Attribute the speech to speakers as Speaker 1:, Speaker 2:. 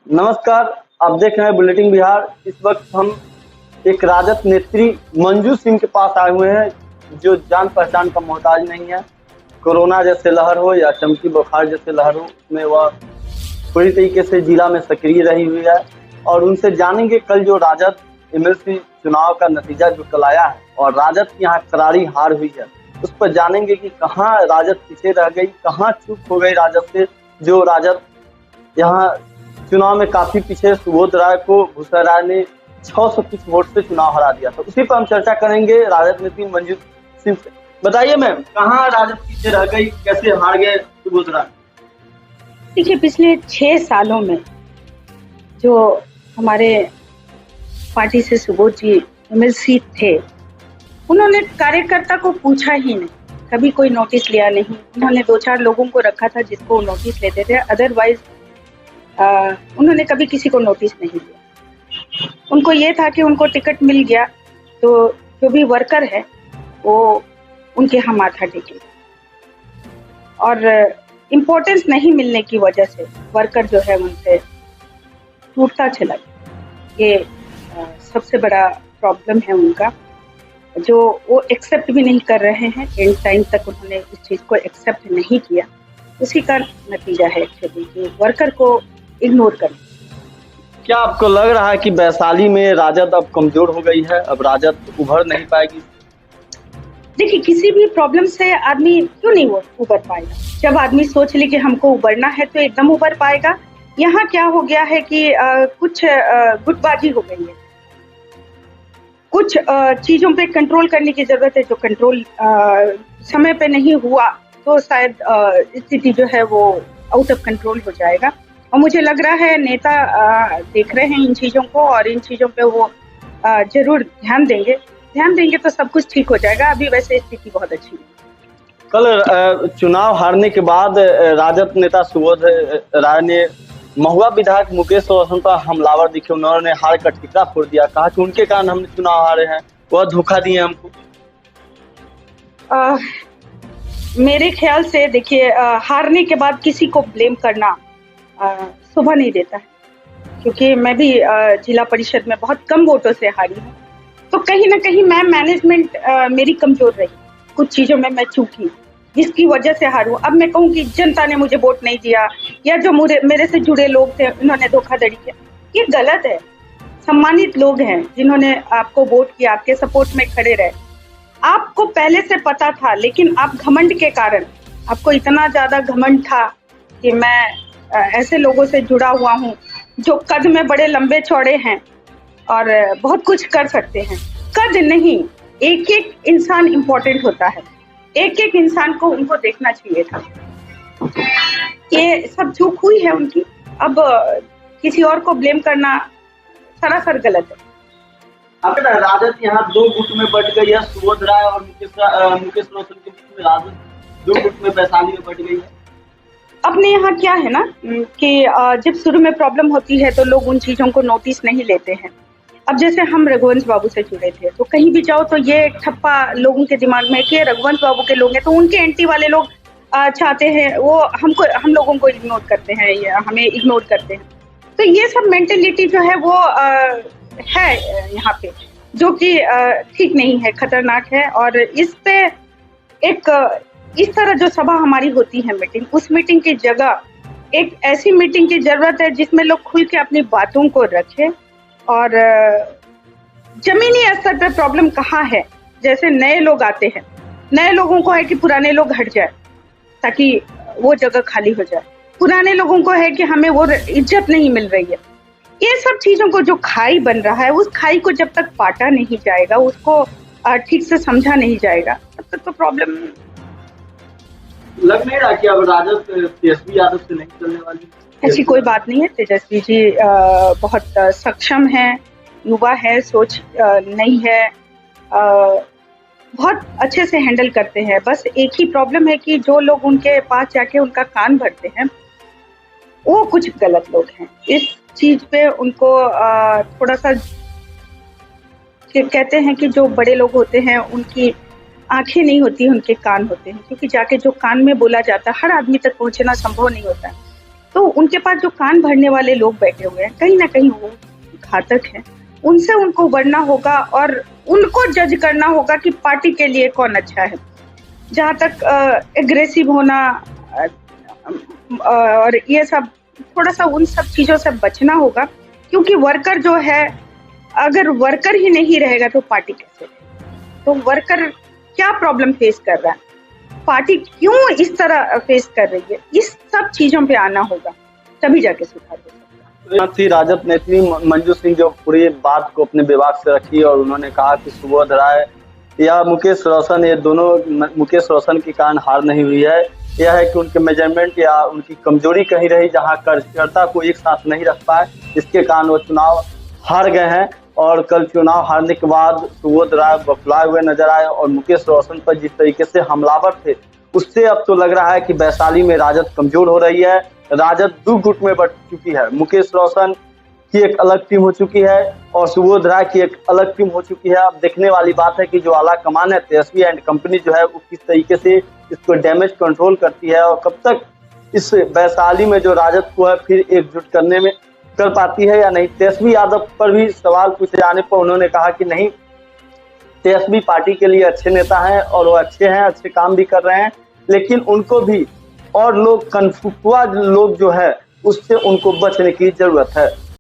Speaker 1: नमस्कार। आप देख रहे हैं बुलेटिन बिहार। इस वक्त हम एक राजद नेत्री मंजू सिंह के पास आए हुए हैं, जो जान पहचान का मोहताज नहीं है। कोरोना जैसे लहर हो या चमकी बुखार जैसे लहर हो, में वह पूरी तरीके से जिला में सक्रिय रही हुई है। और उनसे जानेंगे कल जो राजद एमएलसी चुनाव का नतीजा जो कल आया है और राजद की यहाँ करारी हार हुई है, उस पर जानेंगे कि कहाँ राजद पीछे रह गई, कहाँ चूक हो गई राजद से, जो राजद यहाँ चुनाव में काफी पीछे सुबोध राय को भूषण राय ने 600 कुछ वोट से चुनाव हरा दिया था। उसी पर हम चर्चा करेंगे राजद नेत्री मंजू सिंह से। बताइए मैम, कहाँ राजद पीछे रह गई, कैसे हार गए सुबोध राय?
Speaker 2: देखिए, पिछले 6 सालों में जो हमारे पार्टी से सुबोध जी एमएलसी थे, उन्होंने कार्यकर्ता को पूछा ही नहीं, कभी कोई नोटिस लिया नहीं। उन्होंने 2-4 लोगों को रखा था जिसको नोटिस लेते थे, अदरवाइज उन्होंने कभी किसी को नोटिस नहीं दिया। उनको ये था कि उनको टिकट मिल गया तो जो भी वर्कर है वो उनके यहाँ माथा टेके, और इम्पोर्टेंस नहीं मिलने की वजह से वर्कर जो है उनसे टूटता चला गया। ये सबसे बड़ा प्रॉब्लम है उनका, जो वो एक्सेप्ट भी नहीं कर रहे हैं। एंड टाइम तक उन्होंने इस चीज़ को एक्सेप्ट नहीं किया। उसी का नतीजा है एक्चुअली कि वर्कर को इग्नोर कर।
Speaker 1: क्या आपको लग रहा है कि वैशाली में राजद अब कमजोर हो गई है, अब राजद उभर नहीं पाएगी?
Speaker 2: देखिए, किसी भी प्रॉब्लम से आदमी क्यों नहीं उबर पाएगा। जब आदमी सोच ले कि हमको उबरना है तो एकदम उबर पाएगा। यहाँ क्या हो गया है कि कुछ गुटबाजी हो गई है, कुछ चीजों पे कंट्रोल करने की जरूरत है। जो कंट्रोल समय पे नहीं हुआ तो शायद स्थिति जो है वो आउट ऑफ कंट्रोल हो जाएगा। और मुझे लग रहा है नेता देख रहे हैं इन चीजों को, और इन चीजों पे वो जरूर ध्यान देंगे तो सब कुछ ठीक हो जाएगा। अभी वैसे स्थिति बहुत अच्छी है।
Speaker 1: कल चुनाव हारने के बाद राजद नेता सुबोध राय ने महुआ विधायक मुकेश रोशन पर हमलावर दिखे। उन्होंने हार का ठिकरा फोड़ दिया, कहा कि उनके कारण हमने चुनाव हारे हैं, वह धोखा दिए हमको।
Speaker 2: मेरे ख्याल से देखिए, हारने के बाद किसी को ब्लेम करना शोभा नहीं देता है, क्योंकि मैं भी जिला परिषद में बहुत कम वोटों से हारी हूँ। तो कहीं ना कहीं मैं मैनेजमेंट मेरी कमजोर रही, कुछ चीजों में मैं चूकी, जिसकी वजह से हारूं। अब मैं कहूँ कि जनता ने मुझे वोट नहीं दिया या जो मेरे से जुड़े लोग थे उन्होंने धोखाधड़ी किया, ये गलत है। सम्मानित लोग हैं जिन्होंने आपको वोट किया, आपके सपोर्ट में खड़े रहे। आपको पहले से पता था, लेकिन आप घमंड के कारण, आपको इतना ज्यादा घमंड था कि मैं ऐसे लोगों से जुड़ा हुआ हूँ जो कद में बड़े लंबे चौड़े हैं और बहुत कुछ कर सकते हैं। कद नहीं, एक एक इंसान इम्पोर्टेंट होता है, एक एक इंसान को उनको देखना चाहिए था। ये सब चूक हुई है उनकी। अब किसी और को ब्लेम करना सरासर गलत है।
Speaker 1: अब राजद यहाँ 2 गुट में बट गई है, सुबोध राय और मुकेश रोशन के बीच में राजद 2 गुट में वैशाली में बट गई है।
Speaker 2: अपने यहाँ क्या है ना कि जब शुरू में प्रॉब्लम होती है तो लोग उन चीजों को नोटिस नहीं लेते हैं। अब जैसे हम रघुवंश बाबू से जुड़े थे, तो कहीं भी जाओ तो ये ठप्पा लोगों के दिमाग में कि रघुवंश बाबू के लोग हैं तो उनके एंटी वाले लोग चाहते हैं, वो हम लोगों को इग्नोर करते हैं या हमें इग्नोर करते हैं। तो ये सब मेंटेलिटी जो है वो है यहाँ पे, जो कि ठीक नहीं है, खतरनाक है। और इस पे इस तरह जो सभा हमारी होती है मीटिंग, उस मीटिंग की जगह एक ऐसी मीटिंग की जरूरत है जिसमें लोग खुल के अपनी बातों को रखें। और जमीनी स्तर पर प्रॉब्लम कहाँ है, जैसे नए लोग आते हैं, नए लोगों को है कि पुराने लोग हट जाए ताकि वो जगह खाली हो जाए। पुराने लोगों को है कि हमें वो इज्जत नहीं मिल रही है। ये सब चीजों को जो खाई बन रहा है, उस खाई को जब तक पाटा नहीं जाएगा, उसको ठीक से समझा नहीं जाएगा, तब तक तो प्रॉब्लम।
Speaker 1: लग नहीं रहा कि अब राजद तेजस्वी यादव से नहीं चलने वाली?
Speaker 2: ऐसी कोई बात नहीं है। तेजस्वी जी बहुत सक्षम है, युवा है, सोच नई है, बहुत अच्छे से हैंडल करते हैं। बस एक ही प्रॉब्लम है कि जो लोग उनके पास जाके उनका कान भरते हैं वो कुछ गलत लोग हैं। इस चीज पे उनको थोड़ा सा कहते हैं कि जो बड़े लोग होते हैं उनकी आंखें नहीं होती, उनके कान होते हैं, क्योंकि जाके जो कान में बोला जाता है हर आदमी तक पहुंचना संभव नहीं होता है। तो उनके पास जो कान भरने वाले लोग बैठे हुए हैं, कहीं ना कहीं वो घातक हैं। उनसे उनको उबरना होगा और उनको जज करना होगा कि पार्टी के लिए कौन अच्छा है। जहाँ तक एग्रेसिव होना और ये सब, थोड़ा सा उन सब चीजों से बचना होगा, क्योंकि वर्कर जो है, अगर वर्कर ही नहीं रहेगा तो पार्टी कैसे? तो वर्कर क्या प्रॉब्लम फेस कर रहा है, पार्टी क्यों इस तरह फेस कर रही है, इस सब चीजों पे आना होगा, तभी जाके सुधार हो सकता है।
Speaker 1: थी राजद नेत्री मंजू सिंह जो पूरी बात को अपने विभाग से रखी और उन्होंने कहा कि सुबोध राय या मुकेश रोशन, ये दोनों, मुकेश रोशन के कारण हार नहीं हुई है, यह है कि उनके मेजरमेंट या उनकी कमजोरी कहीं रही जहां कार्यकर्ता को एक साथ नहीं रख पाए, इसके कारण वो चुनाव हार गए हैं। और कल चुनाव हारने के बाद सुबोध राय बौखलाए हुए नजर आए और मुकेश रोशन पर जिस तरीके से हमलावर थे, उससे अब तो लग रहा है कि वैशाली में राजद कमजोर हो रही है। राजद दो गुट में बट चुकी है। मुकेश रोशन की एक अलग टीम हो चुकी है और सुबोध राय की एक अलग टीम हो चुकी है। अब देखने वाली बात है कि जो आला कमान है तेजस्वी एंड कंपनी जो है वो किस तरीके से इसको डैमेज कंट्रोल करती है और कब तक इस वैशाली में जो राजद को है फिर एकजुट करने में कर पाती है या नहीं। तेजस्वी यादव पर भी सवाल पूछे जाने पर उन्होंने कहा कि नहीं, तेजस्वी पार्टी के लिए अच्छे नेता हैं और वो अच्छे हैं, अच्छे काम भी कर रहे हैं, लेकिन उनको भी और लोग कन्फ्युआ लोग जो है उससे उनको बचने की जरूरत है।